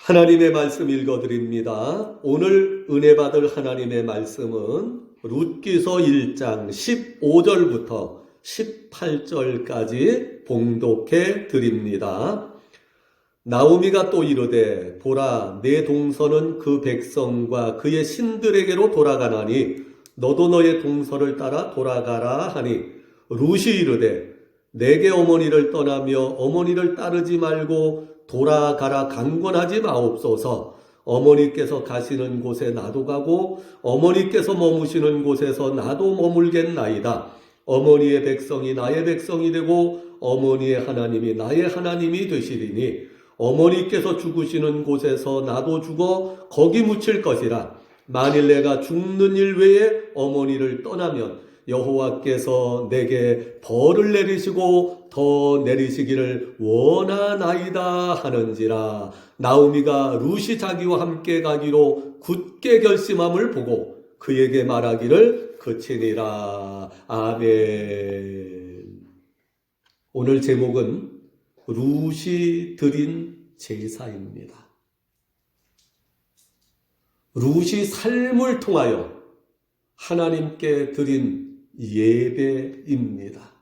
하나님의 말씀 읽어드립니다. 오늘 은혜 받을 하나님의 말씀은 룻기서 1장 15절부터 18절까지 봉독해 드립니다. 나오미가 또 이르되 보라 내 동서는 그 백성과 그의 신들에게로 돌아가나니 너도 너의 동서를 따라 돌아가라 하니 룻이 이르되 내게 어머니를 떠나며 어머니를 따르지 말고 돌아가라 강권하지 마옵소서. 어머니께서 가시는 곳에 나도 가고 어머니께서 머무시는 곳에서 나도 머물겠나이다. 어머니의 백성이 나의 백성이 되고 어머니의 하나님이 나의 하나님이 되시리니 어머니께서 죽으시는 곳에서 나도 죽어 거기 묻힐 것이라. 만일 내가 죽는 일 외에 어머니를 떠나면 여호와께서 내게 벌을 내리시고 더 내리시기를 원하나이다 하는지라. 나오미가 룻이 자기와 함께 가기로 굳게 결심함을 보고 그에게 말하기를 그치니라. 아멘. 오늘 제목은 룻이 드린 제사입니다. 룻이 삶을 통하여 하나님께 드린 예배입니다.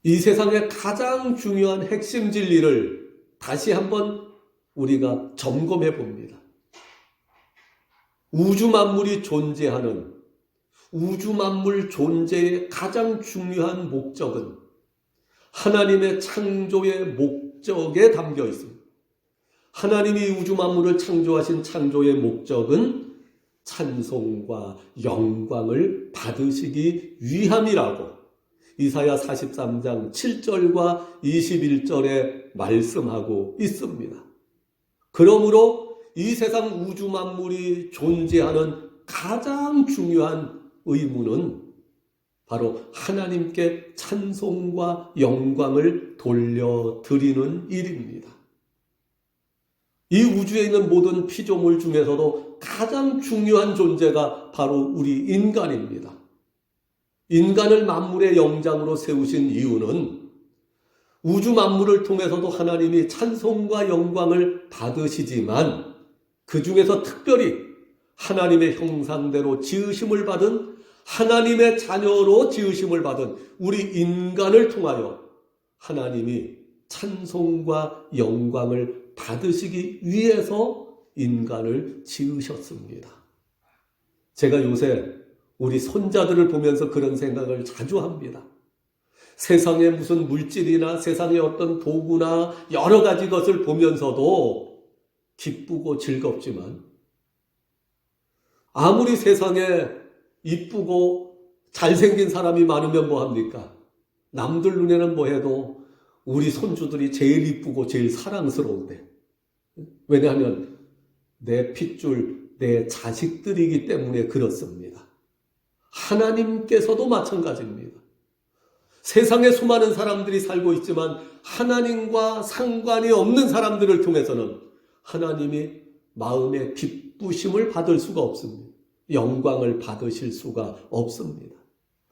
이 세상의 가장 중요한 핵심 진리를 다시 한번 우리가 점검해 봅니다. 우주 만물이 존재하는 우주 만물 존재의 가장 중요한 목적은 하나님의 창조의 목적에 담겨 있습니다. 하나님이 우주 만물을 창조하신 창조의 목적은 찬송과 영광을 받으시기 위함이라고 이사야 43장 7절과 21절에 말씀하고 있습니다. 그러므로 이 세상 우주 만물이 존재하는 가장 중요한 의무는 바로 하나님께 찬송과 영광을 돌려드리는 일입니다. 이 우주에 있는 모든 피조물 중에서도 가장 중요한 존재가 바로 우리 인간입니다. 인간을 만물의 영장으로 세우신 이유는 우주 만물을 통해서도 하나님이 찬송과 영광을 받으시지만 그 중에서 특별히 하나님의 형상대로 지으심을 받은 하나님의 자녀로 지으심을 받은 우리 인간을 통하여 하나님이 찬송과 영광을 받으시기 위해서 인간을 지으셨습니다. 제가 요새 우리 손자들을 보면서 그런 생각을 자주 합니다. 세상에 무슨 물질이나 세상의 어떤 도구나 여러 가지 것을 보면서도 기쁘고 즐겁지만 아무리 세상에 이쁘고 잘생긴 사람이 많으면 뭐합니까? 남들 눈에는 뭐해도 우리 손주들이 제일 이쁘고 제일 사랑스러운데, 왜냐하면 내 핏줄, 내 자식들이기 때문에 그렇습니다. 하나님께서도 마찬가지입니다. 세상에 수많은 사람들이 살고 있지만 하나님과 상관이 없는 사람들을 통해서는 하나님이 마음의 기쁘심을 받을 수가 없습니다. 영광을 받으실 수가 없습니다.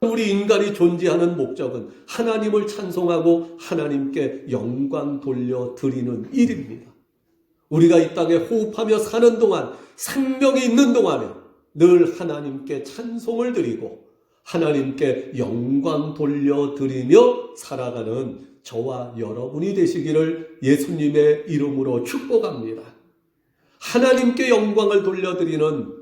우리 인간이 존재하는 목적은 하나님을 찬송하고 하나님께 영광 돌려드리는 일입니다. 우리가 이 땅에 호흡하며 사는 동안, 생명이 있는 동안에 늘 하나님께 찬송을 드리고 하나님께 영광 돌려드리며 살아가는 저와 여러분이 되시기를 예수님의 이름으로 축복합니다. 하나님께 영광을 돌려드리는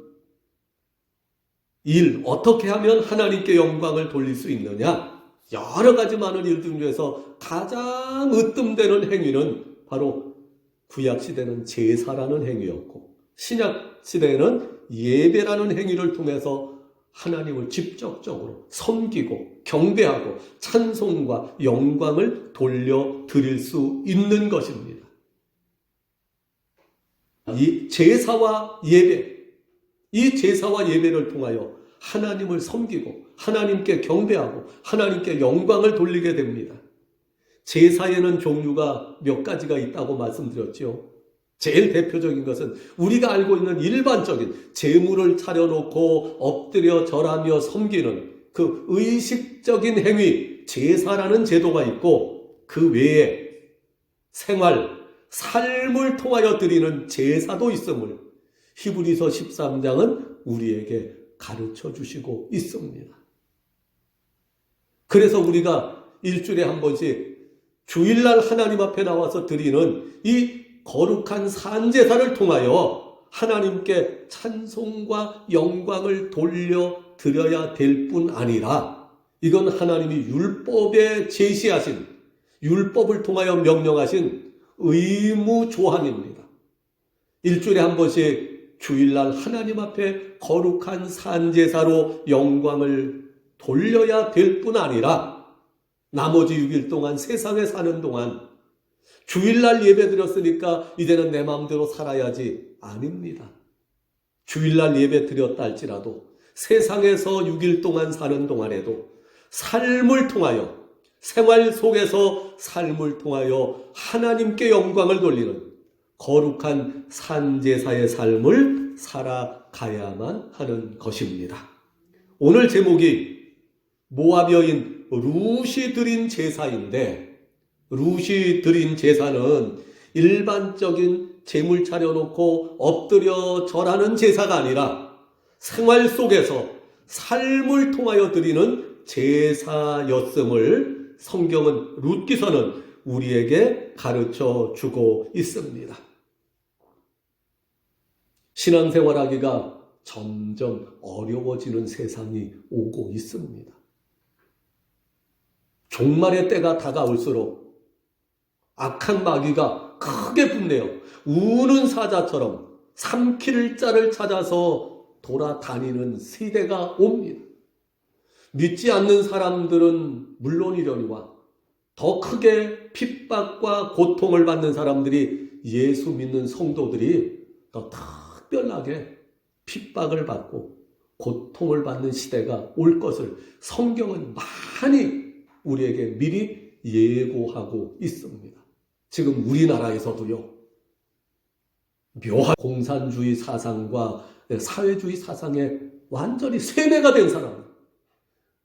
일, 어떻게 하면 하나님께 영광을 돌릴 수 있느냐? 여러 가지 많은 일들 중에서 가장 으뜸되는 행위는 바로 구약시대는 제사라는 행위였고 신약시대에는 예배라는 행위를 통해서 하나님을 직접적으로 섬기고 경배하고 찬송과 영광을 돌려드릴 수 있는 것입니다. 이 제사와 예배, 이 제사와 예배를 통하여 하나님을 섬기고 하나님께 경배하고 하나님께 영광을 돌리게 됩니다. 제사에는 종류가 몇 가지가 있다고 말씀드렸죠. 제일 대표적인 것은 우리가 알고 있는 일반적인 제물을 차려놓고 엎드려 절하며 섬기는 그 의식적인 행위, 제사라는 제도가 있고 그 외에 생활, 삶을 통하여 드리는 제사도 있음을 히브리서 13장은 우리에게 가르쳐 주시고 있습니다. 그래서 우리가 일주일에 한 번씩 주일날 하나님 앞에 나와서 드리는 이 거룩한 산제사를 통하여 하나님께 찬송과 영광을 돌려드려야 될 뿐 아니라 이건 하나님이 율법에 제시하신, 율법을 통하여 명령하신 의무조항입니다. 일주일에 한 번씩 주일날 하나님 앞에 거룩한 산제사로 영광을 돌려야 될 뿐 아니라 나머지 6일 동안 세상에 사는 동안 주일날 예배 드렸으니까 이제는 내 마음대로 살아야지 아닙니다. 주일날 예배 드렸다 할지라도 세상에서 6일 동안 사는 동안에도 삶을 통하여, 생활 속에서 삶을 통하여 하나님께 영광을 돌리는 거룩한 산제사의 삶을 살아가야만 하는 것입니다. 오늘 제목이 모압 여인 룻이 드린 제사인데, 룻이 드린 제사는 일반적인 제물 차려놓고 엎드려 절하는 제사가 아니라 생활 속에서 삶을 통하여 드리는 제사였음을 성경은 룻기서는 우리에게 가르쳐 주고 있습니다. 신앙생활하기가 점점 어려워지는 세상이 오고 있습니다. 종말의 때가 다가올수록 악한 마귀가 크게 붓네요. 우는 사자처럼 삼킬 자를 찾아서 돌아다니는 시대가 옵니다. 믿지 않는 사람들은 물론이려니와 더 크게 핍박과 고통을 받는 사람들이, 예수 믿는 성도들이 더 특별하게 핍박을 받고 고통을 받는 시대가 올 것을 성경은 많이 우리에게 미리 예고하고 있습니다. 지금 우리나라에서도요, 묘한 공산주의 사상과 사회주의 사상에 완전히 세뇌가 된 사람,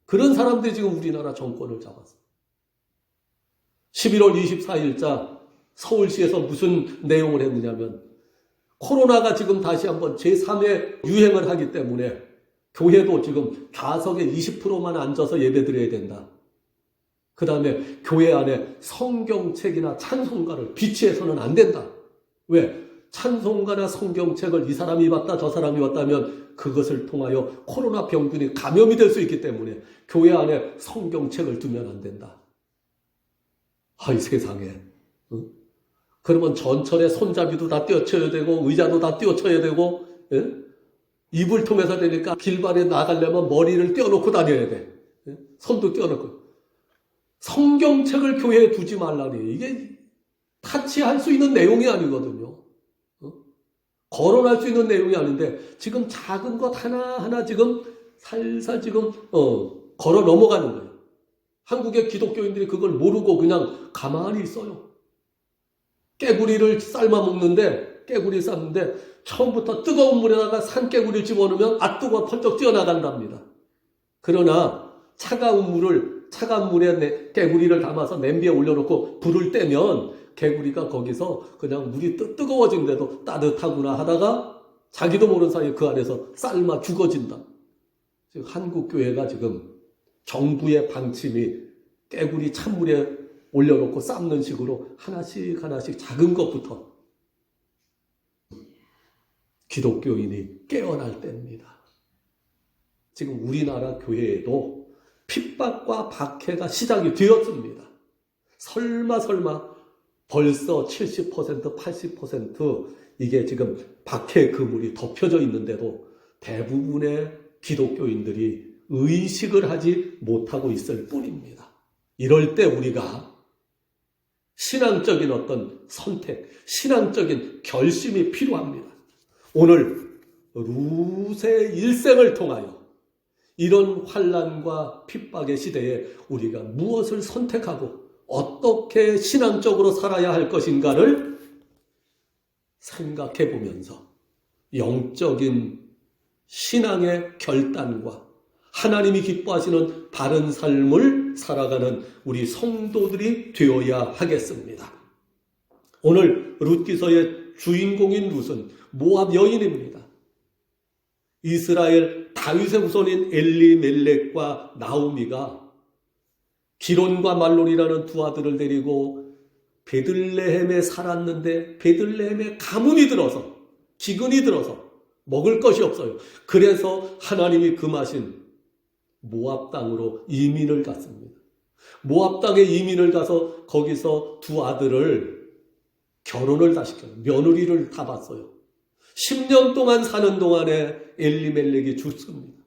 그런 사람들이 지금 우리나라 정권을 잡았어요. 11월 24일자 서울시에서 무슨 내용을 했느냐면, 코로나가 지금 다시 한번 제3의 유행을 하기 때문에 교회도 지금 좌석에 20%만 앉아서 예배드려야 된다. 그 다음에 교회 안에 성경책이나 찬송가를 비치해서는 안 된다. 왜? 찬송가나 성경책을 이 사람이 봤다 저 사람이 봤다면 그것을 통하여 코로나 병균이 감염이 될 수 있기 때문에 교회 안에 성경책을 두면 안 된다. 아이 세상에. 응? 그러면 전철에 손잡이도 다 떼어쳐야 되고 의자도 다 떼어쳐야 되고, 예? 이불 통해서 되니까 길바에 나가려면 머리를 떼어놓고 다녀야 돼. 예? 손도 떼어놓고. 성경책을 교회에 두지 말라니, 이게 타치할 수 있는 내용이 아니거든요. 거론할 수 있는 내용이 아닌데 지금 작은 것 하나하나 지금 살살 지금 걸어 넘어가는 거예요. 한국의 기독교인들이 그걸 모르고 그냥 가만히 있어요. 깨구리를 삶아 먹는데, 깨구리 삶는데 처음부터 뜨거운 물에다가 산깨구리를 집어넣으면 뜨거워 펄쩍 뛰어나간답니다. 그러나 차가운 물에 깨구리를 담아서 냄비에 올려놓고 불을 떼면 개구리가 거기서 그냥 물이 뜨거워진데도 따뜻하구나 하다가 자기도 모르는 사이에 그 안에서 삶아 죽어진다. 지금 한국 교회가 지금 정부의 방침이 깨구리 찬물에 올려놓고 삶는 식으로 하나씩 작은 것부터 기독교인이 깨어날 때입니다. 지금 우리나라 교회에도 핍박과 박해가 시작이 되었습니다. 설마 벌써 70%, 80% 이게 지금 박해 그물이 덮여져 있는데도 대부분의 기독교인들이 의식을 하지 못하고 있을 뿐입니다. 이럴 때 우리가 신앙적인 어떤 선택, 신앙적인 결심이 필요합니다. 오늘 룻의 일생을 통하여 이런 환난과 핍박의 시대에 우리가 무엇을 선택하고 어떻게 신앙적으로 살아야 할 것인가를 생각해 보면서 영적인 신앙의 결단과 하나님이 기뻐하시는 바른 삶을 살아가는 우리 성도들이 되어야 하겠습니다. 오늘 룻기서의 주인공인 룻은 모압 여인입니다. 이스라엘 다윗의 후손인 엘리멜렉과 나오미가 기론과 말론이라는 두 아들을 데리고 베들레헴에 살았는데 베들레헴에 가뭄이 들어서 기근이 들어서 먹을 것이 없어요. 그래서 하나님이 금하신 모압 땅으로 이민을 갔습니다. 모압 땅에 이민을 가서 거기서 두 아들을 결혼을 다 시켜요. 며느리를 다 봤어요. 10년 동안 사는 동안에 엘리멜렉이 죽습니다.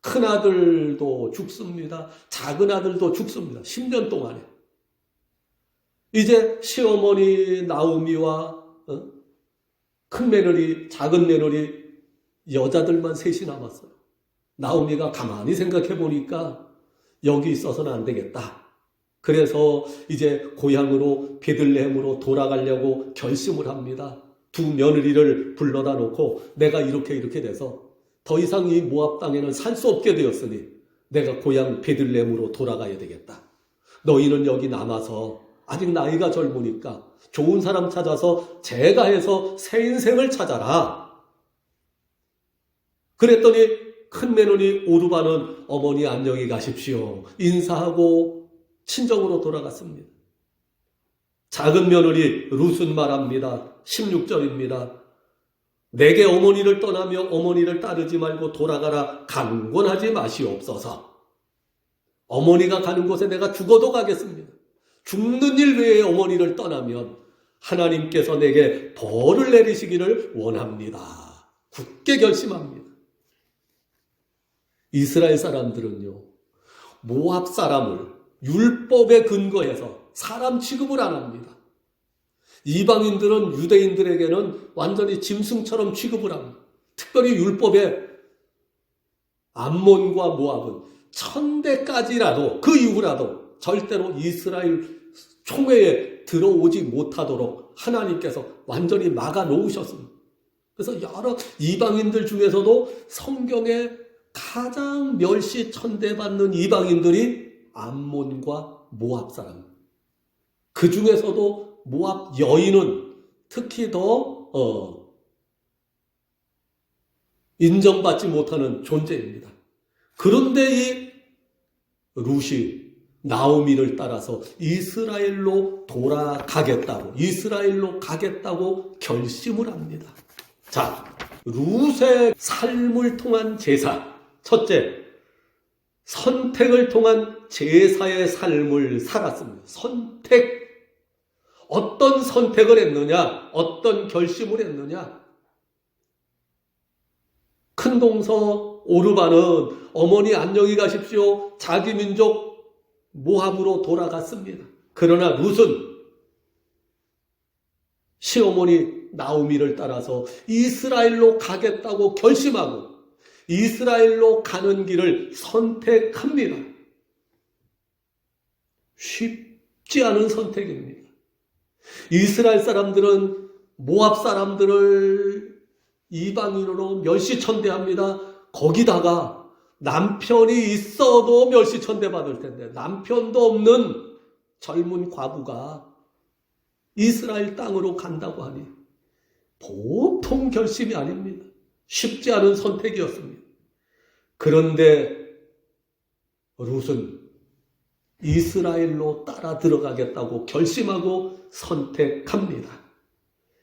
큰 아들도 죽습니다. 작은 아들도 죽습니다. 10년 동안에. 이제 시어머니 나오미와 큰 며느리, 작은 며느리 여자들만 셋이 남았어요. 나오미가 가만히 생각해 보니까 여기 있어서는 안 되겠다. 그래서 이제 고향으로 베들레헴으로 돌아가려고 결심을 합니다. 두 며느리를 불러다 놓고 내가 이렇게 돼서 더 이상 이 모압 땅에는 살 수 없게 되었으니 내가 고향 베들레헴으로 돌아가야 되겠다. 너희는 여기 남아서 아직 나이가 젊으니까 좋은 사람 찾아서 제가해서 새 인생을 찾아라. 그랬더니 큰 며느리 오르바는 어머니 안녕히 가십시오. 인사하고 친정으로 돌아갔습니다. 작은 며느리 룻은 말합니다. 16절입니다. 내게 어머니를 떠나며 어머니를 따르지 말고 돌아가라. 강권하지 마시옵소서. 어머니가 가는 곳에 내가 죽어도 가겠습니다. 죽는 일 외에 어머니를 떠나면 하나님께서 내게 벌을 내리시기를 원합니다. 굳게 결심합니다. 이스라엘 사람들은요, 모압 사람을 율법에 근거해서 사람 취급을 안 합니다. 이방인들은 유대인들에게는 완전히 짐승처럼 취급을 합니다. 특별히 율법에 암몬과 모압은 천대까지라도 그 이후라도 절대로 이스라엘 총회에 들어오지 못하도록 하나님께서 완전히 막아 놓으셨습니다. 그래서 여러 이방인들 중에서도 성경에 가장 멸시 천대받는 이방인들이 암몬과 모압 사람. 그 중에서도 모압 여인은 특히 더 인정받지 못하는 존재입니다. 그런데 이 룻이 나오미를 따라서 이스라엘로 돌아가겠다고, 이스라엘로 가겠다고 결심을 합니다. 자, 룻의 삶을 통한 제사. 첫째, 선택을 통한 제사의 삶을 살았습니다. 선택. 어떤 선택을 했느냐? 어떤 결심을 했느냐? 큰 동서 오르바는 어머니 안녕히 가십시오. 자기 민족 모압으로 돌아갔습니다. 그러나 룻은 시어머니 나오미를 따라서 이스라엘로 가겠다고 결심하고 이스라엘로 가는 길을 선택합니다. 쉽지 않은 선택입니다. 이스라엘 사람들은 모압 사람들을 이방인으로 멸시천대합니다. 거기다가 남편이 있어도 멸시천대받을 텐데 남편도 없는 젊은 과부가 이스라엘 땅으로 간다고 하니 보통 결심이 아닙니다. 쉽지 않은 선택이었습니다. 그런데 룻은 이스라엘로 따라 들어가겠다고 결심하고 선택합니다.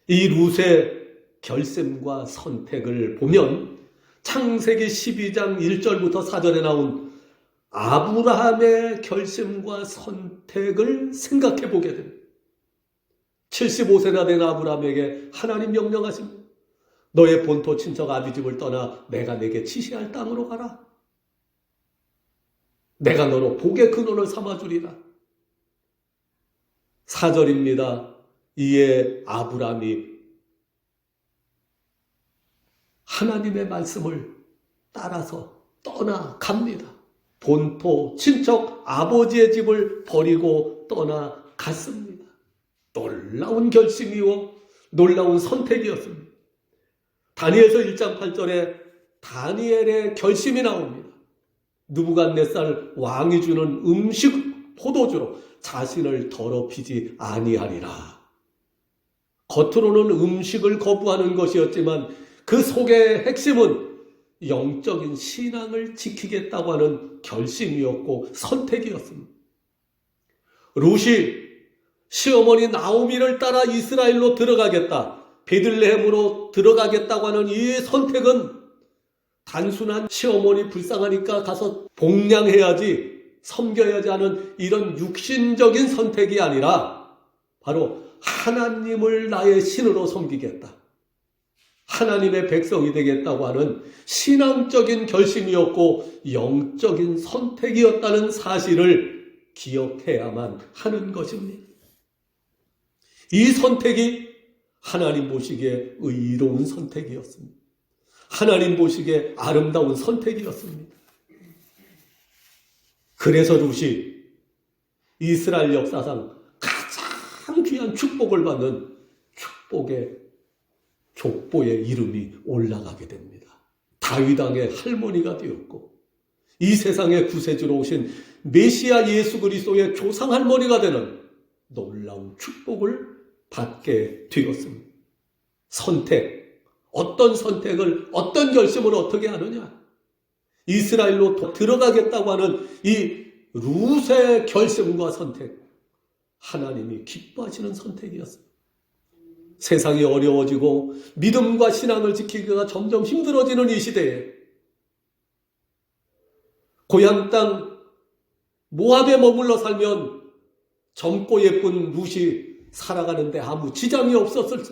이 룻의 결심과 선택을 보면 창세기 12장 1절부터 4절에 나온 아브라함의 결심과 선택을 생각해 보게 됩니다. 75세나 된 아브라함에게 하나님 명령하십니다. 너의 본토 친척 아비집을 떠나 내가 내게 지시할 땅으로 가라. 내가 너로 복의 근원을 삼아주리라. 4절입니다. 이에 아브라함이 하나님의 말씀을 따라서 떠나갑니다. 본토 친척 아버지의 집을 버리고 떠나갔습니다. 놀라운 결심이요 놀라운 선택이었습니다. 다니엘서 1장 8절에 다니엘의 결심이 나옵니다. 느부갓네살 왕이 주는 음식 포도주로 자신을 더럽히지 아니하리라. 겉으로는 음식을 거부하는 것이었지만 그 속의 핵심은 영적인 신앙을 지키겠다고 하는 결심이었고 선택이었습니다. 룻이 시어머니 나오미를 따라 이스라엘로 들어가겠다, 베들레헴으로 들어가겠다고 하는 이 선택은 단순한 시어머니 불쌍하니까 가서 복양해야지, 섬겨야지 하는 이런 육신적인 선택이 아니라 바로 하나님을 나의 신으로 섬기겠다, 하나님의 백성이 되겠다고 하는 신앙적인 결심이었고 영적인 선택이었다는 사실을 기억해야만 하는 것입니다. 이 선택이 하나님 보시기에 의로운 선택이었습니다. 하나님 보시기에 아름다운 선택이었습니다. 그래서 룻이 이스라엘 역사상 가장 귀한 축복을 받는 축복의 족보의 이름이 올라가게 됩니다. 다윗 왕의 할머니가 되었고 이 세상의 구세주로 오신 메시아 예수 그리스도의 조상 할머니가 되는 놀라운 축복을 받게 되었습니다. 선택, 어떤 선택을, 어떤 결심을 어떻게 하느냐? 이스라엘로 들어가겠다고 하는 이 룻의 결심과 선택, 하나님이 기뻐하시는 선택이었습니다. 세상이 어려워지고 믿음과 신앙을 지키기가 점점 힘들어지는 이 시대에 고향 땅 모압에 머물러 살면 젊고 예쁜 룻이 살아가는데 아무 지장이 없었을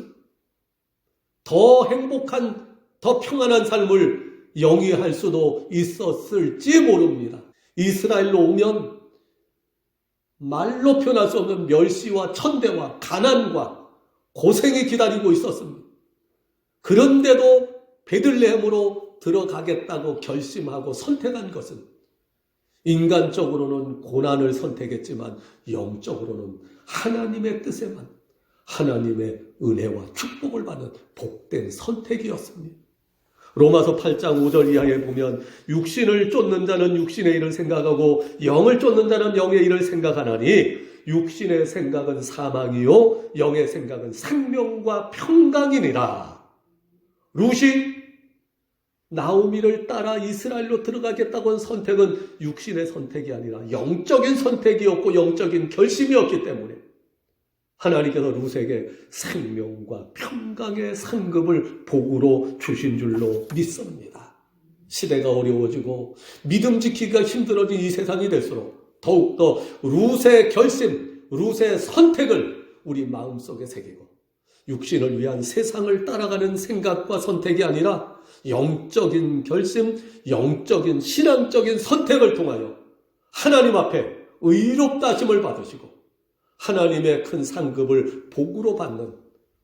더 행복한, 더 평안한 삶을 영위할 수도 있었을지 모릅니다. 이스라엘로 오면 말로 표현할 수 없는 멸시와 천대와 가난과 고생이 기다리고 있었습니다. 그런데도 베들레헴으로 들어가겠다고 결심하고 선택한 것은 인간적으로는 고난을 선택했지만 영적으로는 하나님의 뜻에만, 하나님의 은혜와 축복을 받는 복된 선택이었습니다. 로마서 8장 5절 이하에 보면 육신을 쫓는 자는 육신의 일을 생각하고 영을 쫓는 자는 영의 일을 생각하나니 육신의 생각은 사망이요 영의 생각은 생명과 평강이니라. 룻이 나오미를 따라 이스라엘로 들어가겠다고 한 선택은 육신의 선택이 아니라 영적인 선택이었고 영적인 결심이었기 때문에 하나님께서 룻에게 생명과 평강의 상급을 복으로 주신 줄로 믿습니다. 시대가 어려워지고 믿음 지키기가 힘들어진 이 세상이 될수록 더욱더 룻의 결심, 룻의 선택을 우리 마음속에 새기고 육신을 위한 세상을 따라가는 생각과 선택이 아니라 영적인 결심, 영적인 신앙적인 선택을 통하여 하나님 앞에 의롭다 하심을 받으시고 하나님의 큰 상급을 복으로 받는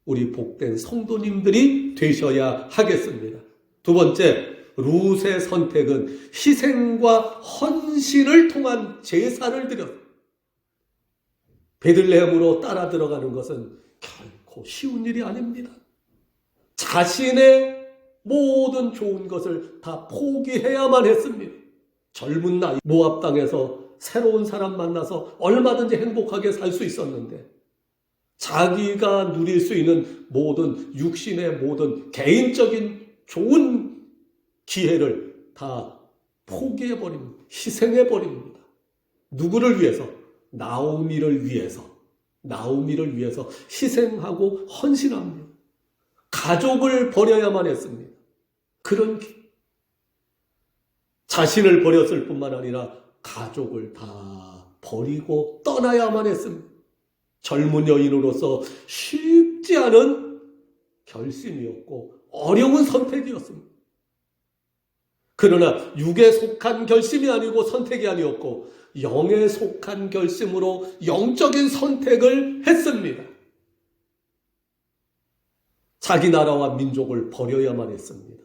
우리 복된 성도님들이 되셔야 하겠습니다. 두 번째, 룻의 선택은 희생과 헌신을 통한 제사를 드렸습니다. 베들레헴으로 따라 들어가는 것은 결코 쉬운 일이 아닙니다. 자신의 모든 좋은 것을 다 포기해야만 했습니다. 젊은 나이 모압 땅에서 새로운 사람 만나서 얼마든지 행복하게 살 수 있었는데 자기가 누릴 수 있는 모든 육신의 모든 개인적인 좋은 기회를 다 포기해버립니다. 희생해버립니다. 누구를 위해서? 나오미를 위해서 희생하고 헌신합니다. 가족을 버려야만 했습니다. 그런 자신을 버렸을 뿐만 아니라 가족을 다 버리고 떠나야만 했습니다. 젊은 여인으로서 쉽지 않은 결심이었고 어려운 선택이었습니다. 그러나 육에 속한 결심이 아니고 선택이 아니었고 영에 속한 결심으로 영적인 선택을 했습니다. 자기 나라와 민족을 버려야만 했습니다.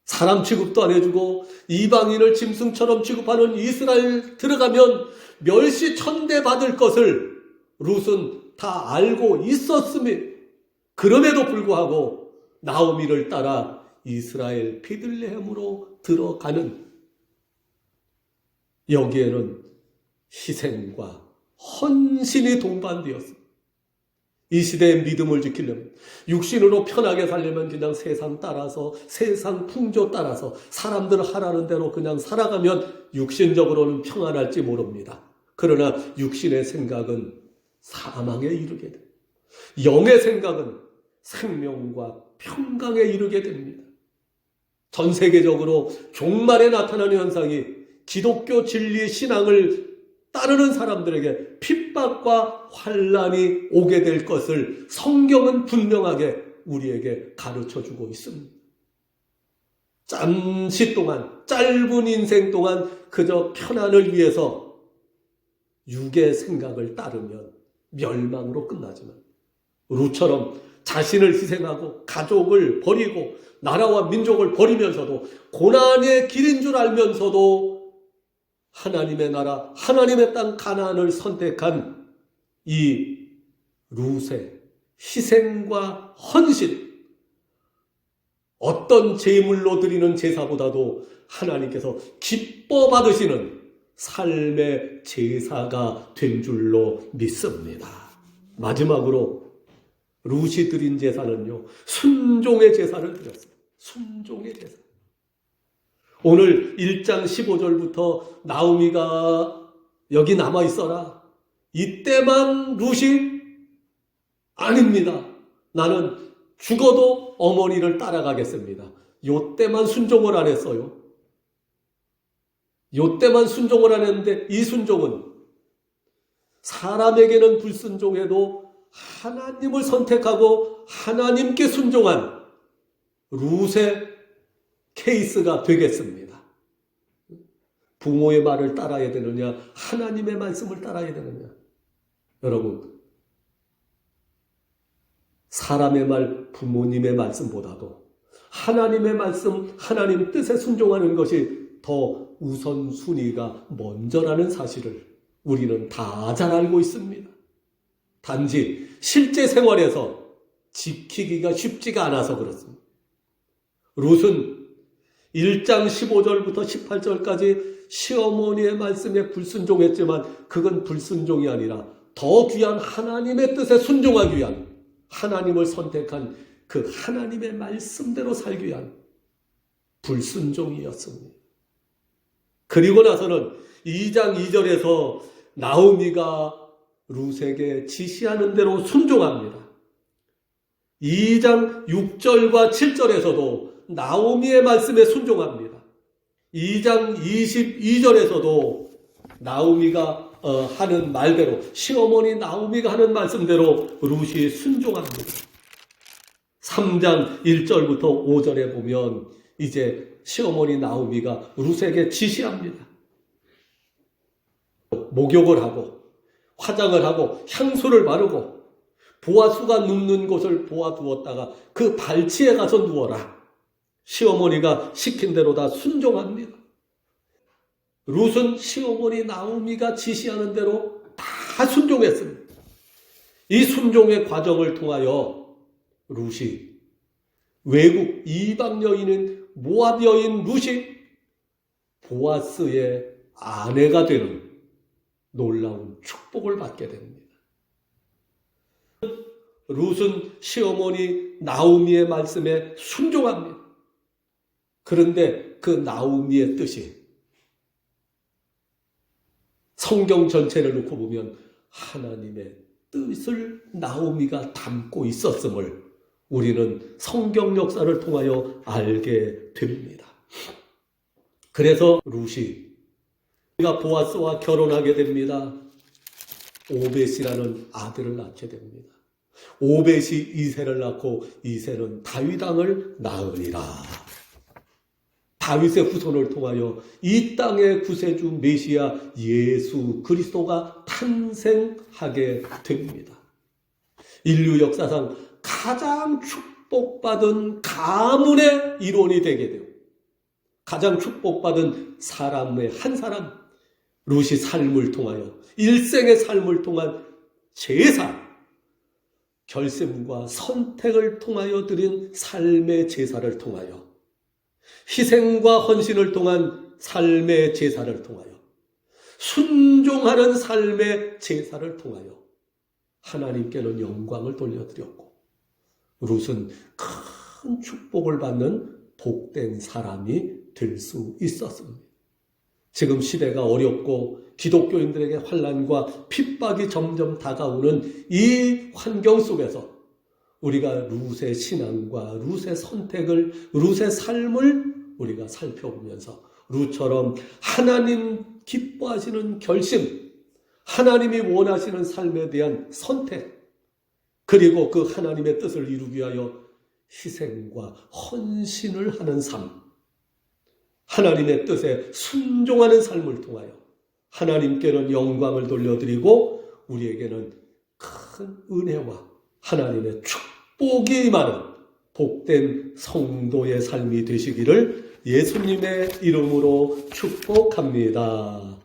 사람 취급도 안 해주고 이방인을 짐승처럼 취급하는 이스라엘 들어가면 멸시 천대 받을 것을 룻은 다 알고 있었습니다. 그럼에도 불구하고 나오미를 따라 이스라엘 베들레헴으로 들어가는, 여기에는 희생과 헌신이 동반되었습니다. 이 시대의 믿음을 지키려면, 육신으로 편하게 살려면 그냥 세상 따라서, 세상 풍조 따라서 사람들 하라는 대로 그냥 살아가면 육신적으로는 평안할지 모릅니다. 그러나 육신의 생각은 사망에 이르게 됩니다. 영의 생각은 생명과 평강에 이르게 됩니다. 전 세계적으로 종말에 나타나는 현상이 기독교 진리의 신앙을 따르는 사람들에게 핍박과 환난이 오게 될 것을 성경은 분명하게 우리에게 가르쳐주고 있습니다. 잠시 동안, 짧은 인생 동안 그저 편안을 위해서 육의 생각을 따르면 멸망으로 끝나지만, 룻처럼 자신을 희생하고 가족을 버리고 나라와 민족을 버리면서도 고난의 길인 줄 알면서도 하나님의 나라, 하나님의 땅 가나안을 선택한 이 룻의 희생과 헌신, 어떤 제물로 드리는 제사보다도 하나님께서 기뻐 받으시는 삶의 제사가 된 줄로 믿습니다. 마지막으로 룻이 드린 제사는요, 순종의 제사를 드렸습니다. 순종의 제사. 오늘 1장 15절부터 나오미가 여기 남아있어라. 이때만 룻이 아닙니다. 나는 죽어도 어머니를 따라가겠습니다. 요때만 순종을 안 했어요. 요때만 순종을 안 했는데, 이 순종은 사람에게는 불순종해도 하나님을 선택하고 하나님께 순종한 룻의 케이스가 되겠습니다. 부모의 말을 따라야 되느냐, 하나님의 말씀을 따라야 되느냐. 여러분, 사람의 말, 부모님의 말씀보다도 하나님의 말씀, 하나님 뜻에 순종하는 것이 더 우선순위가 먼저라는 사실을 우리는 다 잘 알고 있습니다. 단지 실제 생활에서 지키기가 쉽지가 않아서 그렇습니다. 룻은 1장 15절부터 18절까지 시어머니의 말씀에 불순종했지만 그건 불순종이 아니라 더 귀한 하나님의 뜻에 순종하기 위한, 하나님을 선택한 그 하나님의 말씀대로 살기 위한 불순종이었습니다. 그리고 나서는 2장 2절에서 나오미가 룻에게 지시하는 대로 순종합니다. 2장 6절과 7절에서도 나오미의 말씀에 순종합니다. 2장 22절에서도 나오미가 하는 말대로, 시어머니 나오미가 하는 말씀대로 룻이 순종합니다. 3장 1절부터 5절에 보면 이제 시어머니 나오미가 룻에게 지시합니다. 목욕을 하고 화장을 하고 향수를 바르고 보아수가 눕는 곳을 보아두었다가 그 발치에 가서 누워라. 시어머니가 시킨 대로 다 순종합니다. 룻은 시어머니 나오미가 지시하는 대로 다 순종했습니다. 이 순종의 과정을 통하여 룻이, 외국 이방 여인인 모압 여인 룻이 보아스의 아내가 되는 놀라운 축복을 받게 됩니다. 룻은 시어머니 나오미의 말씀에 순종합니다. 그런데 그 나오미의 뜻이 성경 전체를 놓고 보면 하나님의 뜻을 나오미가 담고 있었음을 우리는 성경 역사를 통하여 알게 됩니다. 그래서 룻이 보아스와 결혼하게 됩니다. 오벳이라는 아들을 낳게 됩니다. 오벳이 이새를 낳고 이새는 다윗 왕을 낳으리라. 다윗의 후손을 통하여 이 땅의 구세주 메시아 예수 그리스도가 탄생하게 됩니다. 인류 역사상 가장 축복받은 가문의 일원이 되게 되고, 가장 축복받은 사람의 한 사람, 룻이 삶을 통하여, 일생의 삶을 통한 제사, 결심과 선택을 통하여 드린 삶의 제사를 통하여, 희생과 헌신을 통한 삶의 제사를 통하여, 순종하는 삶의 제사를 통하여 하나님께는 영광을 돌려드렸고 룻은 큰 축복을 받는 복된 사람이 될 수 있었습니다. 지금 시대가 어렵고 기독교인들에게 환난과 핍박이 점점 다가오는 이 환경 속에서 우리가 룻의 신앙과 룻의 선택을, 룻의 삶을 우리가 살펴보면서 룻처럼 하나님 기뻐하시는 결심, 하나님이 원하시는 삶에 대한 선택, 그리고 그 하나님의 뜻을 이루기 위하여 희생과 헌신을 하는 삶, 하나님의 뜻에 순종하는 삶을 통하여 하나님께는 영광을 돌려드리고 우리에게는 큰 은혜와 하나님의 축복이 임하는 복된 성도의 삶이 되시기를 예수님의 이름으로 축복합니다.